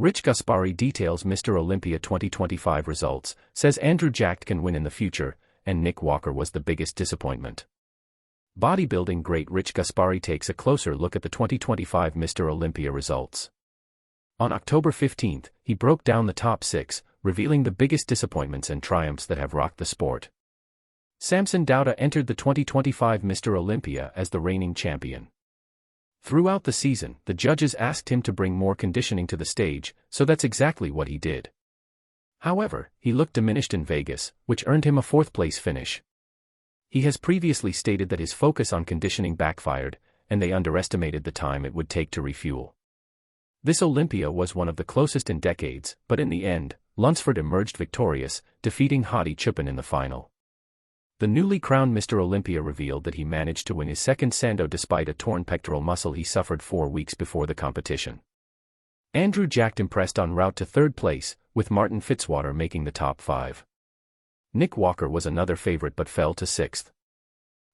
Rich Gaspari details Mr. Olympia 2025 results, says Andrew Jacked can win in the future, and Nick Walker was the biggest disappointment. Bodybuilding great Rich Gaspari takes a closer look at the 2025 Mr. Olympia results. On October 15, he broke down the top 6, revealing the biggest disappointments and triumphs that have rocked the sport. Samson entered the 2025 Mr. Olympia as the reigning champion. Throughout the season, the judges asked him to bring more conditioning to the stage, so that's exactly what he did. However, he looked diminished in Vegas, which earned him a 4th-place finish. He has previously stated that his focus on conditioning backfired, and they underestimated the time it would take to refuel. This Olympia was one of the closest in decades, but in the end, Lunsford emerged victorious, defeating Chippen in the final. The newly crowned Mr. Olympia revealed that he managed to win his second Standout despite a torn pectoral muscle he suffered 4 weeks before the competition. Andrew Jacked impressed en route to 3rd place, with Martin Fitzwater making the top 5. Nick Walker was another favorite but fell to 6th.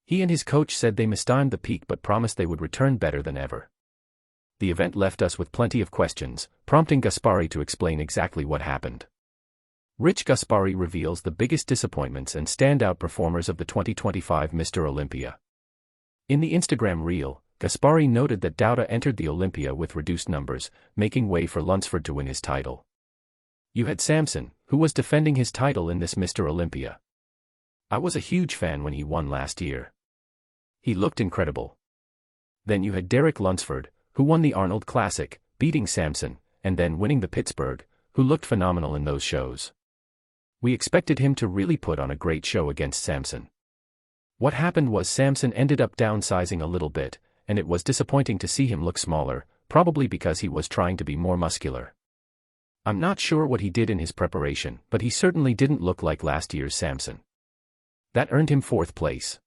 He and his coach said they mistimed the peak but promised they would return better than ever. The event left us with plenty of questions, prompting Gaspari to explain exactly what happened. Rich Gaspari reveals the biggest disappointments and standout performers of the 2025 Mr. Olympia. In the Instagram reel, Gaspari noted that Douda entered the Olympia with reduced numbers, making way for Lunsford to win his title. You had Samson, who was defending his title in this Mr. Olympia. I was a huge fan when he won last year. He looked incredible. Then you had Lunsford, who won the Arnold Classic, beating Samson, and then winning the Pittsburgh, who looked phenomenal in those shows. We expected him to really put on a great show against Samson. What happened was Samson ended up downsizing a little bit, and it was disappointing to see him look smaller, probably because he was trying to be more muscular. I'm not sure what he did in his preparation, but he certainly didn't look like last year's Samson. That earned him 4th place.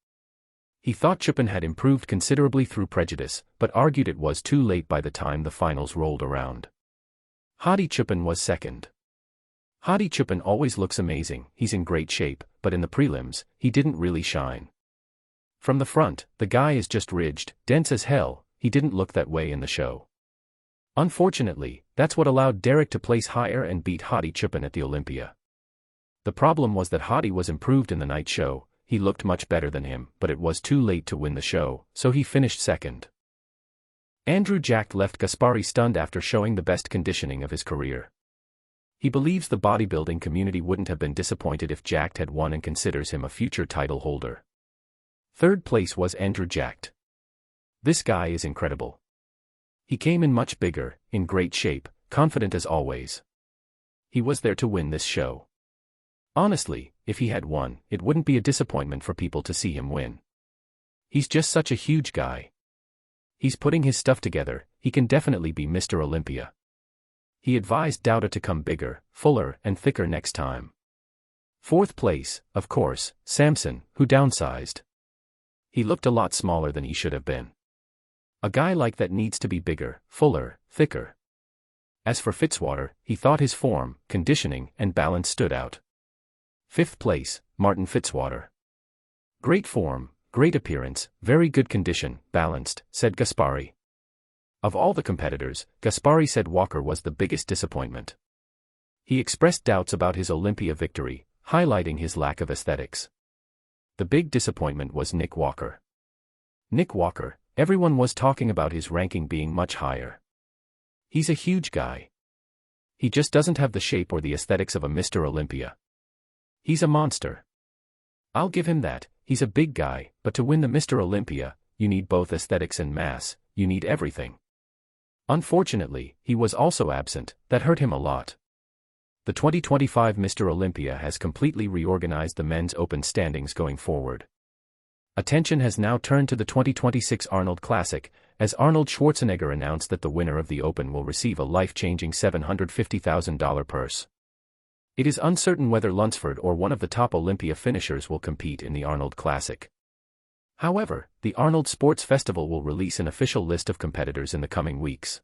He thought Chippen had improved considerably through prejudice, but argued it was too late by the time the finals rolled around. Chippen was 2nd. Chippen always looks amazing, he's in great shape, but in the prelims, he didn't really shine. From the front, the guy is just ridged, dense as hell, he didn't look that way in the show. Unfortunately, that's what allowed Derek to place higher and beat Chippen at the Olympia. The problem was that Hadi was improved in the night show, he looked much better than him, but it was too late to win the show, so he finished 2nd. Andrew Jacked left Gaspari stunned after showing the best conditioning of his career. He believes the bodybuilding community wouldn't have been disappointed if Jacked had won and considers him a future title holder. 3rd place was Andrew Jacked. This guy is incredible. He came in much bigger, in great shape, confident as always. He was there to win this show. Honestly, if he had won, it wouldn't be a disappointment for people to see him win. He's just such a huge guy. He's putting his stuff together, he can definitely be Mr. Olympia. He advised Douda to come bigger, fuller, and thicker next time. 4th place, of course, Samson, who downsized. He looked a lot smaller than he should have been. A guy like that needs to be bigger, fuller, thicker. As for Fitzwater, he thought his form, conditioning, and balance stood out. 5th place, Martin Fitzwater. Great form, great appearance, very good condition, balanced, said Gaspari. Of all the competitors, Gaspari said Walker was the biggest disappointment. He expressed doubts about his Olympia victory, highlighting his lack of aesthetics. The big disappointment was Nick Walker. Nick Walker, everyone was talking about his ranking being much higher. He's a huge guy. He just doesn't have the shape or the aesthetics of a Mr. Olympia. He's a monster. I'll give him that, he's a big guy, but to win the Mr. Olympia, you need both aesthetics and mass, you need everything. Unfortunately, he was also absent, that hurt him a lot. The 2025 Mr. Olympia has completely reorganized the men's open standings going forward. Attention has now turned to the 2026 Arnold Classic, as Arnold Schwarzenegger announced that the winner of the Open will receive a life-changing $750,000 purse. It is uncertain whether Lunsford or one of the top Olympia finishers will compete in the Arnold Classic. However, the Arnold Sports Festival will release an official list of competitors in the coming weeks.